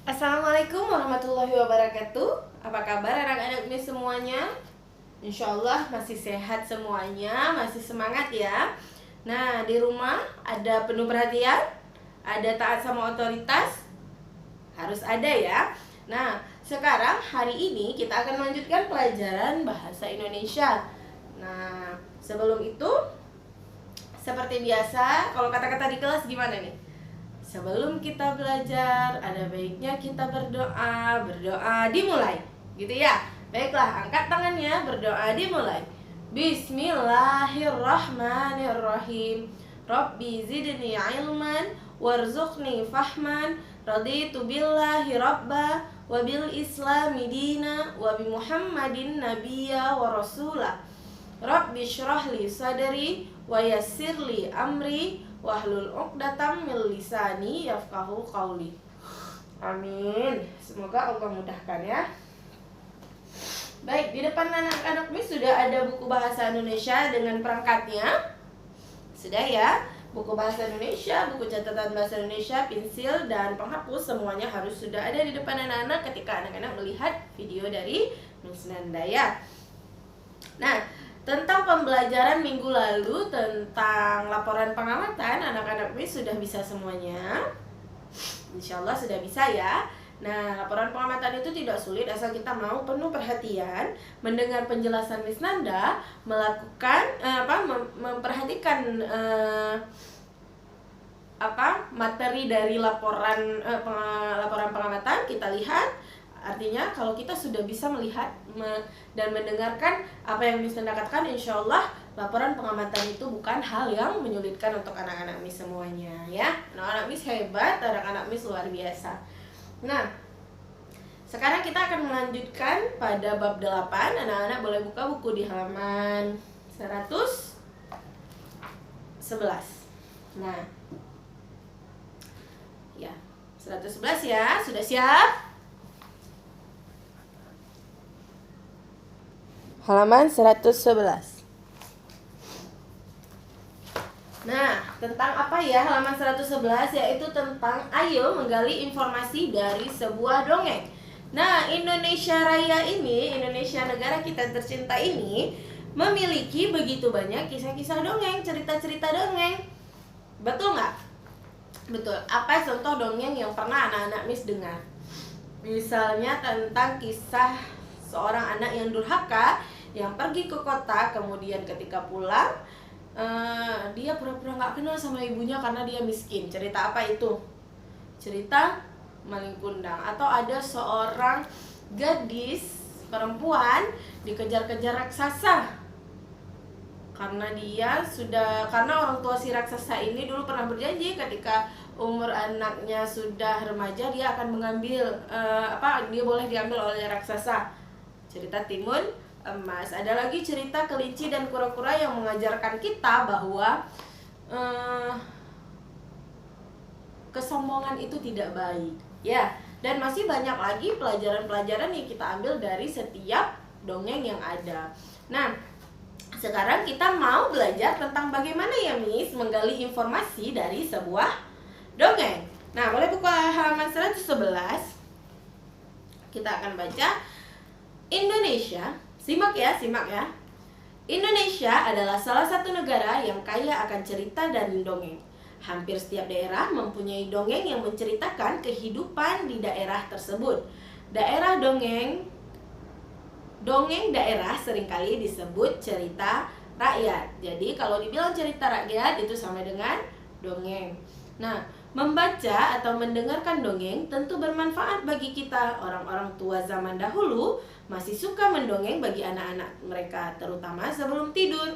Assalamualaikum warahmatullahi wabarakatuh. Apa kabar anak-anak Miss semuanya? Insya Allah masih sehat semuanya, masih semangat ya. Nah, di rumah ada penuh perhatian, ada taat sama otoritas, harus ada ya. Nah, sekarang hari ini kita akan melanjutkan pelajaran bahasa Indonesia. Nah, sebelum itu seperti biasa, kalau kata-kata di kelas gimana nih? Sebelum kita belajar, ada baiknya kita berdoa. Berdoa dimulai, gitu ya. Baiklah, angkat tangannya, berdoa dimulai. Bismillahirrahmanirrahim. Rabbi zidni ilman warzuqni fahman. Raditu billahi rabba wa bil islami dina wa bi muhammadin nabiyya wa rasulah. Rabbi syrahli sadri wa yassirli amri wahlul 'uqdatam min lisani yafqahu qawli. Amin. Semoga Allah mudahkan ya. Baik, di depan anak-anak Miss sudah ada buku bahasa Indonesia dengan perangkatnya. Sudah ya? Buku bahasa Indonesia, buku catatan bahasa Indonesia, pensil dan penghapus semuanya harus sudah ada di depan anak-anak ketika anak-anak melihat video dari Miss Nanda ya. Nah, tentang pembelajaran minggu lalu tentang laporan pengamatan, anak-anak Miss sudah bisa semuanya. Insya Allah sudah bisa ya. Nah, laporan pengamatan itu tidak sulit asal kita mau penuh perhatian, mendengar penjelasan Miss Nanda, melakukan memperhatikan materi dari laporan pengamatan. Kita lihat. Artinya kalau kita sudah bisa melihat dan mendengarkan apa yang Miss Nanda katakan, insya Allah laporan pengamatan itu bukan hal yang menyulitkan untuk anak-anak Miss semuanya ya. Anak-anak Miss hebat, anak-anak Miss luar biasa. Nah, sekarang kita akan melanjutkan pada bab 8. Anak-anak boleh buka buku di halaman 111. Nah, ya 111 ya, sudah siap? Halaman 111. Nah, tentang apa ya halaman 111? Yaitu tentang ayo menggali informasi dari sebuah dongeng. Nah, Indonesia Raya ini, Indonesia negara kita tercinta ini memiliki begitu banyak kisah-kisah dongeng, cerita-cerita dongeng. Betul nggak? Betul. Apa contoh dongeng yang pernah anak-anak Miss dengar? Misalnya tentang kisah seorang anak yang durhaka yang pergi ke kota, kemudian ketika pulang dia pura-pura nggak kenal sama ibunya karena dia miskin. Cerita apa itu? Cerita maling kundang. Atau ada seorang gadis perempuan dikejar-kejar raksasa karena orang tua si raksasa ini dulu pernah berjanji ketika umur anaknya sudah remaja dia akan mengambil dia boleh diambil oleh raksasa. Cerita timun emas. Ada lagi cerita kelinci dan kura-kura yang mengajarkan kita bahwa kesombongan itu tidak baik ya. Dan masih banyak lagi pelajaran-pelajaran yang kita ambil dari setiap dongeng yang ada. Nah, sekarang kita mau belajar tentang bagaimana ya Miss menggali informasi dari sebuah dongeng. Nah, boleh buka halaman 111. Kita akan baca Indonesia. Simak ya. Indonesia adalah salah satu negara yang kaya akan cerita dan dongeng. Hampir setiap daerah mempunyai dongeng yang menceritakan kehidupan di daerah tersebut. Dongeng daerah seringkali disebut cerita rakyat. Jadi kalau dibilang cerita rakyat itu sama dengan dongeng. Nah, membaca atau mendengarkan dongeng tentu bermanfaat bagi kita. Orang-orang tua zaman dahulu masih suka mendongeng bagi anak-anak mereka, terutama sebelum tidur.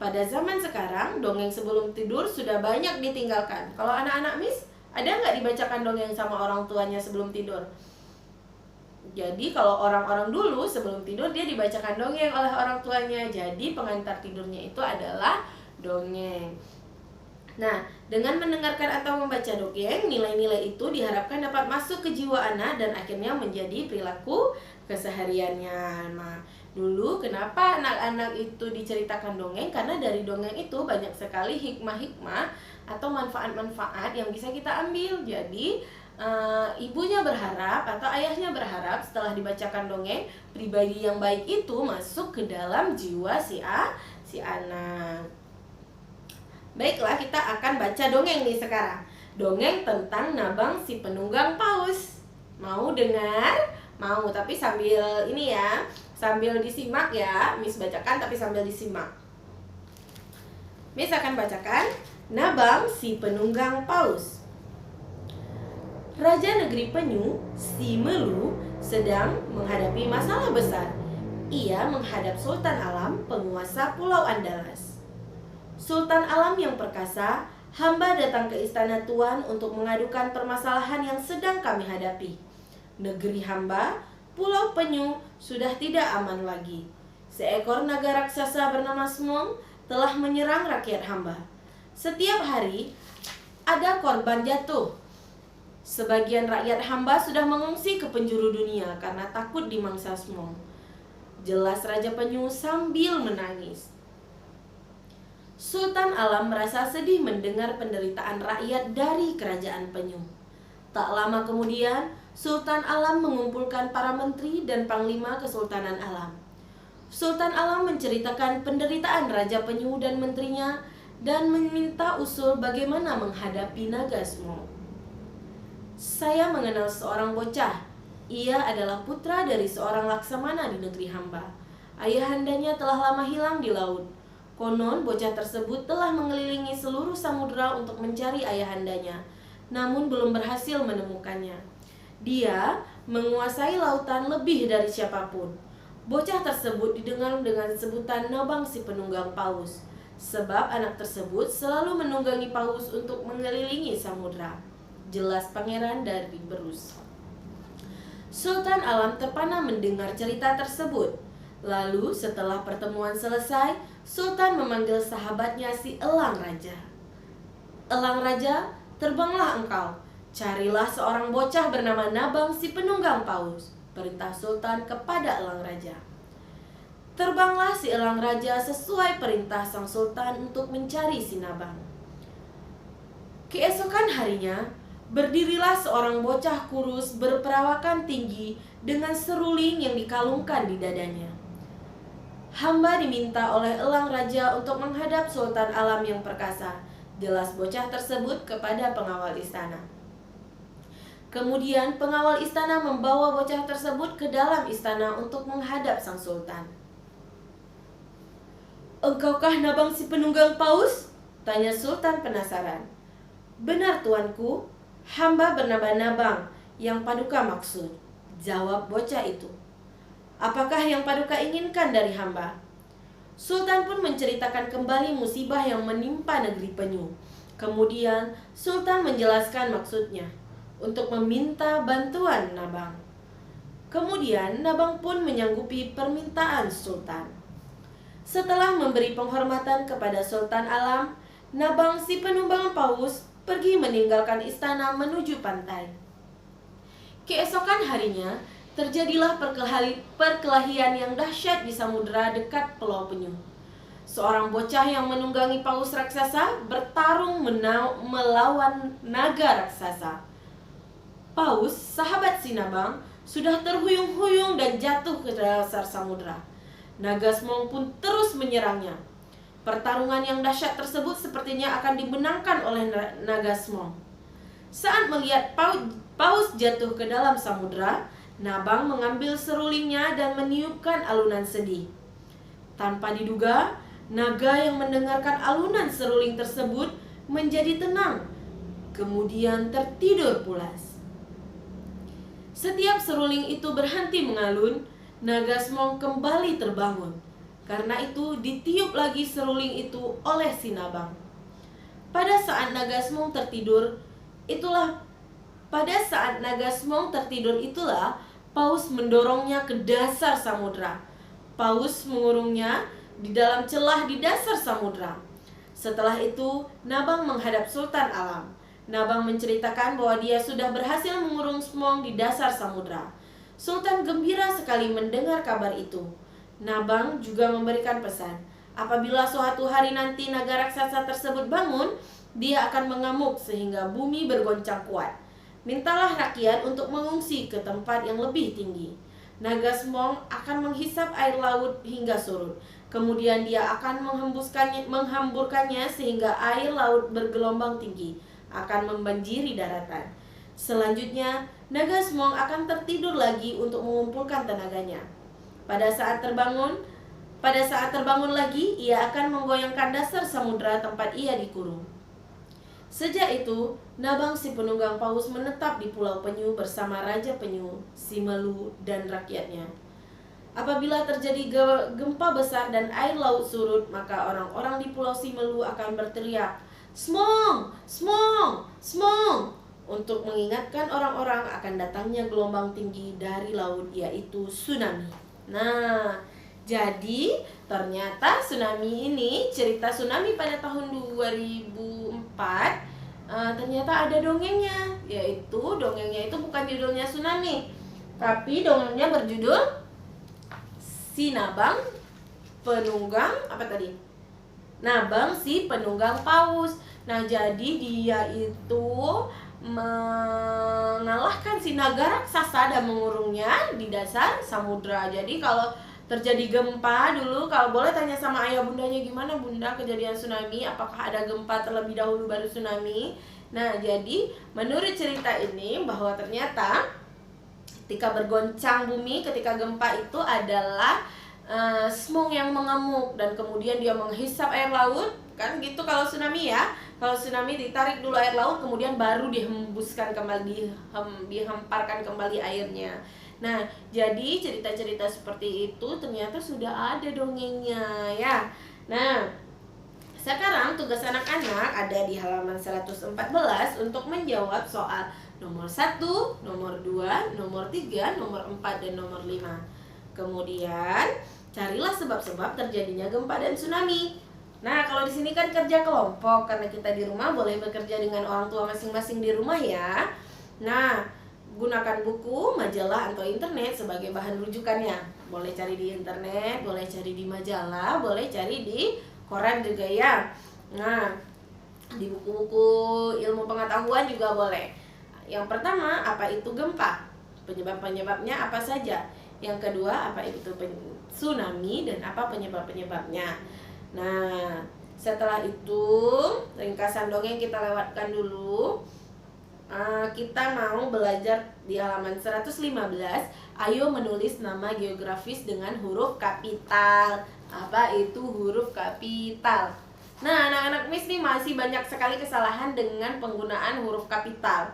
Pada zaman sekarang, dongeng sebelum tidur sudah banyak ditinggalkan. Kalau anak-anak Miss, ada nggak dibacakan dongeng sama orang tuanya sebelum tidur? Jadi kalau orang-orang dulu sebelum tidur dia dibacakan dongeng oleh orang tuanya. Jadi pengantar tidurnya itu adalah dongeng. Nah, dengan mendengarkan atau membaca dongeng, nilai-nilai itu diharapkan dapat masuk ke jiwa anak dan akhirnya menjadi perilaku kesehariannya. Nah, Dulu kenapa anak-anak itu diceritakan dongeng? Karena dari dongeng itu banyak sekali hikmah-hikmah atau manfaat-manfaat yang bisa kita ambil. Jadi ibunya berharap atau ayahnya berharap setelah dibacakan dongeng, pribadi yang baik itu masuk ke dalam jiwa si anak. Baiklah, kita akan baca dongeng nih sekarang. Dongeng tentang Nabang si penunggang paus. Mau dengar? Mau, tapi sambil ini ya, sambil disimak ya. Miss bacakan tapi sambil disimak. Miss akan bacakan Nabang si penunggang paus. Raja negeri Penyu, si Melu, sedang menghadapi masalah besar. Ia menghadap Sultan Alam, penguasa Pulau Andalas. Sultan Alam yang perkasa, hamba datang ke istana Tuan untuk mengadukan permasalahan yang sedang kami hadapi. Negeri hamba, Pulau Penyu, sudah tidak aman lagi. Seekor naga raksasa bernama Smong telah menyerang rakyat hamba. Setiap hari ada korban jatuh. Sebagian rakyat hamba sudah mengungsi ke penjuru dunia karena takut dimangsa Smong. Jelas Raja Penyu sambil menangis. Sultan Alam merasa sedih mendengar penderitaan rakyat dari kerajaan Penyu. Tak lama kemudian, Sultan Alam mengumpulkan para menteri dan panglima Kesultanan Alam. Sultan Alam menceritakan penderitaan Raja Penyu dan menterinya dan meminta usul bagaimana menghadapi naga Smong. Saya mengenal seorang bocah. Ia adalah putra dari seorang laksamana di negeri hamba. Ayahandanya telah lama hilang di laut. Konon bocah tersebut telah mengelilingi seluruh samudera untuk mencari ayahandanya, namun belum berhasil menemukannya. Dia menguasai lautan lebih dari siapapun. Bocah tersebut didengar dengan sebutan Nabang si penunggang paus, sebab anak tersebut selalu menunggangi paus untuk mengelilingi samudera. Jelas pangeran dari Berus. Sultan Alam terpana mendengar cerita tersebut. Lalu setelah pertemuan selesai, Sultan memanggil sahabatnya si Elang Raja. Elang Raja, terbanglah engkau. Carilah seorang bocah bernama Nabang si penunggang paus, perintah Sultan kepada Elang Raja. Terbanglah si Elang Raja sesuai perintah sang Sultan untuk mencari si Nabang. Keesokan harinya, berdirilah seorang bocah kurus berperawakan tinggi dengan seruling yang dikalungkan di dadanya. Hamba diminta oleh Elang Raja untuk menghadap Sultan Alam yang perkasa. Jelas bocah tersebut kepada pengawal istana. Kemudian pengawal istana membawa bocah tersebut ke dalam istana untuk menghadap sang Sultan. "Engkaukah Nabang si penunggang paus?" tanya Sultan penasaran. "Benar tuanku, hamba bernama Nabang, yang Paduka maksud," jawab bocah itu. "Apakah yang Paduka inginkan dari hamba?" Sultan pun menceritakan kembali musibah yang menimpa negeri Penyu. Kemudian Sultan menjelaskan maksudnya untuk meminta bantuan Nabang. Kemudian Nabang pun menyanggupi permintaan Sultan. Setelah memberi penghormatan kepada Sultan Alam, Nabang si penunggang paus pergi meninggalkan istana menuju pantai. Keesokan harinya, terjadilah perkelahian yang dahsyat di samudera dekat Pulau Penyu. Seorang bocah yang menunggangi paus raksasa bertarung melawan naga raksasa. Paus, sahabat si Nabang, sudah terhuyung-huyung dan jatuh ke dasar samudera. Naga Smong pun terus menyerangnya. Pertarungan yang dahsyat tersebut sepertinya akan dimenangkan oleh naga Smong. Saat melihat paus jatuh ke dalam samudera, Nabang mengambil serulingnya dan meniupkan alunan sedih. Tanpa diduga, naga yang mendengarkan alunan seruling tersebut menjadi tenang, kemudian tertidur pulas. Setiap seruling itu berhenti mengalun, naga Smong kembali terbangun. Karena itu ditiup lagi seruling itu oleh si Nabang. Pada saat naga Smong tertidur itulah Paus mendorongnya ke dasar samudera. Paus mengurungnya di dalam celah di dasar samudera. Setelah itu, Nabang menghadap Sultan Alam. Nabang menceritakan bahwa dia sudah berhasil mengurung Smong di dasar samudera. Sultan gembira sekali mendengar kabar itu. Nabang juga memberikan pesan, apabila suatu hari nanti naga raksasa tersebut bangun, dia akan mengamuk sehingga bumi bergoncang kuat. Mintalah rakyat untuk mengungsi ke tempat yang lebih tinggi. Naga Smong akan menghisap air laut hingga surut. Kemudian dia akan menghamburkannya sehingga air laut bergelombang tinggi akan membanjiri daratan. Selanjutnya, Naga Smong akan tertidur lagi untuk mengumpulkan tenaganya. Pada saat terbangun lagi, ia akan menggoyangkan dasar samudera tempat ia dikurung. Sejak itu, Nabang si penunggang paus menetap di Pulau Penyu bersama Raja Penyu, si Melu, dan rakyatnya. Apabila terjadi gempa besar dan air laut surut, maka orang-orang di Pulau Simelu akan berteriak, "Smong! Smong! Smong!" untuk mengingatkan orang-orang akan datangnya gelombang tinggi dari laut, yaitu tsunami. Nah, jadi ternyata tsunami ini, cerita tsunami pada tahun 2004, ternyata ada dongengnya, yaitu dongengnya itu bukan judulnya tsunami, tapi dongengnya berjudul Si Nabang Penunggang Nabang si Penunggang Paus. Nah, jadi dia itu mengalahkan si naga raksasa dan mengurungnya di dasar samudra. Jadi kalau terjadi gempa dulu, kalau boleh tanya sama ayah bundanya, gimana bunda kejadian tsunami, apakah ada gempa terlebih dahulu baru tsunami? Nah, jadi menurut cerita ini bahwa ternyata ketika bergoncang bumi, ketika gempa itu adalah Smong yang mengamuk dan kemudian dia menghisap air laut, kan gitu kalau tsunami ya. Kalau tsunami ditarik dulu air laut, kemudian baru dihembuskan kembali, dihemparkan kembali airnya. Nah, jadi cerita-cerita seperti itu ternyata sudah ada dongengnya ya. Nah, sekarang tugas anak-anak ada di halaman 114 untuk menjawab soal nomor 1, nomor 2, nomor 3, nomor 4, dan nomor 5. Kemudian, carilah sebab-sebab terjadinya gempa dan tsunami. Nah, kalau di sini kan kerja kelompok, karena kita di rumah boleh bekerja dengan orang tua masing-masing di rumah ya. Nah, gunakan buku, majalah, atau internet sebagai bahan rujukannya. Boleh cari di internet, boleh cari di majalah, boleh cari di koran juga ya. Nah, di buku-buku ilmu pengetahuan juga boleh. Yang pertama, apa itu gempa? Penyebab-penyebabnya apa saja? Yang kedua, apa itu tsunami dan apa penyebab-penyebabnya? Nah, setelah itu ringkasan dongeng kita lewatkan dulu. Kita mau belajar di halaman 115. Ayo menulis nama geografis dengan huruf kapital. Apa itu huruf kapital? Nah, anak-anak Miss nih masih banyak sekali kesalahan dengan penggunaan huruf kapital.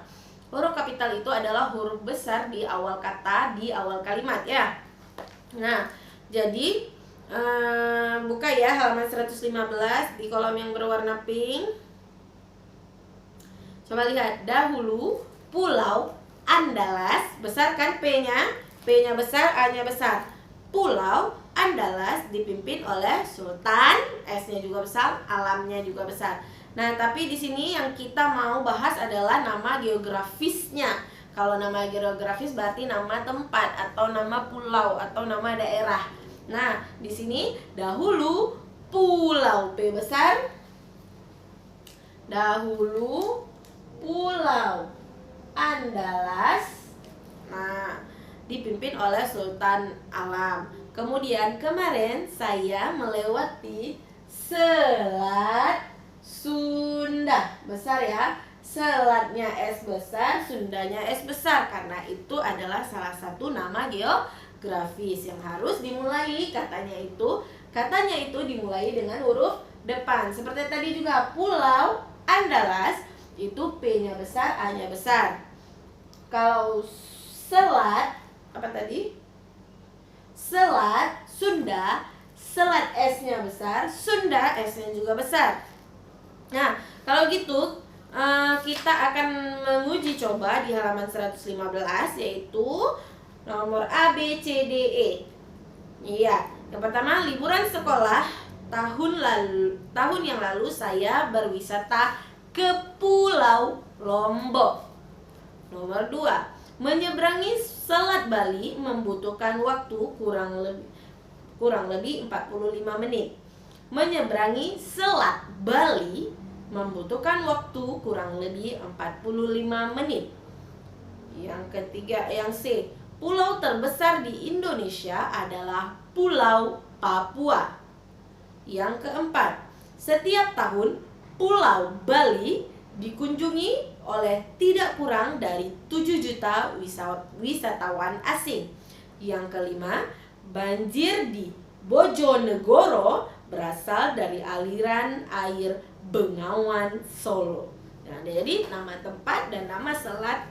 Huruf kapital itu adalah huruf besar di awal kata, di awal kalimat ya. Nah, jadi buka ya halaman 115 di kolom yang berwarna pink. Coba lihat, dahulu Pulau Andalas, besar kan P-nya? P-nya besar, A-nya besar. Pulau Andalas dipimpin oleh Sultan, S-nya juga besar, alamnya juga besar. Nah, tapi di sini yang kita mau bahas adalah nama geografisnya. Kalau nama geografis berarti nama tempat atau nama pulau atau nama daerah. Nah, di sini dahulu Pulau P besar. Dahulu Pulau Andalas, nah, dipimpin oleh Sultan Alam. Kemudian kemarin saya melewati Selat Sunda, besar ya. Selatnya S besar, Sundanya S besar, karena itu adalah salah satu nama geografis yang harus dimulai katanya itu dimulai dengan huruf depan. Seperti tadi juga, Pulau Andalas itu P-nya besar, A-nya besar. Kalau selat, apa tadi? Selat Sunda, selat S-nya besar, Sunda S-nya juga besar. Nah, kalau gitu kita akan menguji coba di halaman 115, yaitu nomor A, B, C, D, E. Iya, yang pertama, liburan sekolah tahun yang lalu saya berwisata ke Pulau Lombok. Nomor 2, menyeberangi Selat Bali membutuhkan waktu kurang kurang lebih 45 menit. Menyeberangi Selat Bali membutuhkan waktu kurang lebih 45 menit. Yang ketiga, yang C, pulau terbesar di Indonesia adalah Pulau Papua. Yang keempat, setiap tahun Pulau Bali dikunjungi oleh tidak kurang dari 7 juta wisatawan asing. Yang kelima, banjir di Bojonegoro berasal dari aliran air Bengawan Solo. Nah, jadi nama tempat dan nama selat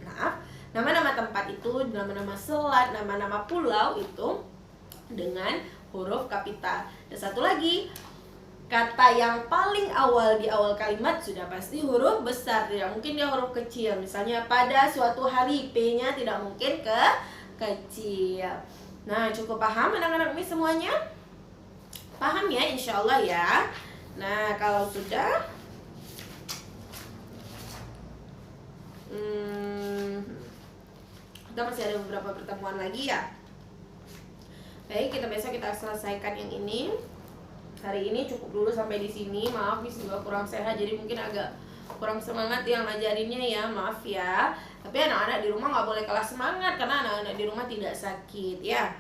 maaf, nama-nama tempat itu, nama-nama selat, nama-nama pulau itu dengan huruf kapital. Dan satu lagi, kata yang paling awal di awal kalimat sudah pasti huruf besar, tidak mungkin dia huruf kecil. Misalnya pada suatu hari, P-nya tidak mungkin kecil. Nah, cukup paham anak-anak ini semuanya? Paham ya, insya Allah ya. Nah, kalau sudah kita masih ada beberapa pertemuan lagi ya. Baik, besok kita selesaikan yang ini. Hari ini cukup dulu sampai di sini. Maaf, Miss juga kurang sehat, jadi mungkin agak kurang semangat yang ngajarinnya ya, maaf ya. Tapi anak-anak di rumah nggak boleh kalah semangat karena anak-anak di rumah tidak sakit ya.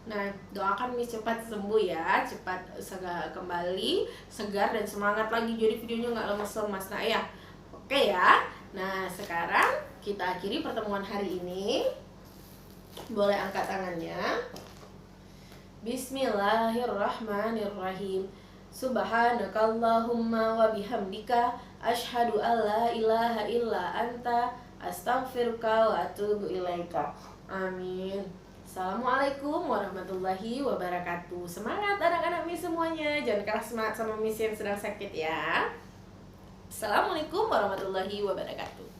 Nah, doakan Miss cepat sembuh ya, cepat kembali segar dan semangat lagi, jadi videonya nggak lemas-lemas. Nah ya, oke ya. Nah, sekarang kita akhiri pertemuan hari ini. Boleh angkat tangannya. Bismillahirrahmanirrahim. Subhanakallahumma wa bihamdika asyhadu an la ilaha illa anta astaghfiruka wa atubu ilaika. Amin. Assalamualaikum warahmatullahi wabarakatuh. Semangat anak-anak Miss semuanya. Jangan kalah semangat sama Miss yang sedang sakit ya. Assalamualaikum warahmatullahi wabarakatuh.